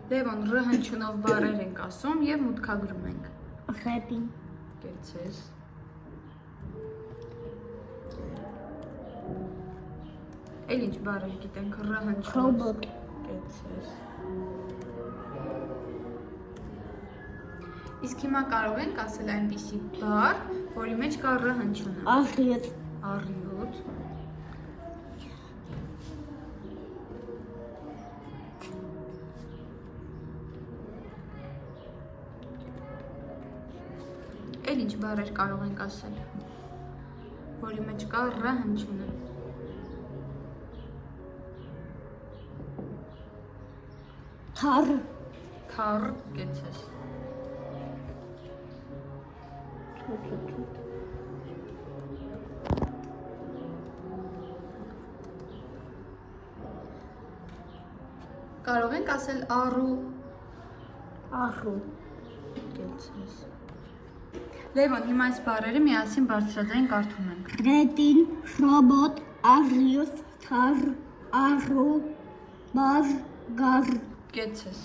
Լևոն, ռ հնչյունով բառեր ենք ասում և մուտքագրում ենք։ Ռեպին։ Կեցես։ Էլ ինչ բառեր գիտենք, ռ հնչյունով։ Ռոբոտ։ Կեցես։ Իսկ հիմա կարող ենք ասել այնպիսի բառ, որի մեջ կա ռ հնչյունը։ Առյուծ։ Առյուծ։ Էլ ինչ բառեր կարող ենք ասել, որի մեջ կա ռ հնչյունը։ Թառ։ Թառ, կեցես։ Կարող ենք ասել առու։ Առու։ Կեցես։ Լևոն, հիմա այս բառերը միասին բարձրաձայն կարդում ենք։ Ռետին, ռոբոտ, առյուծ, թառ, առու, բառ, գառ։ Կեցես։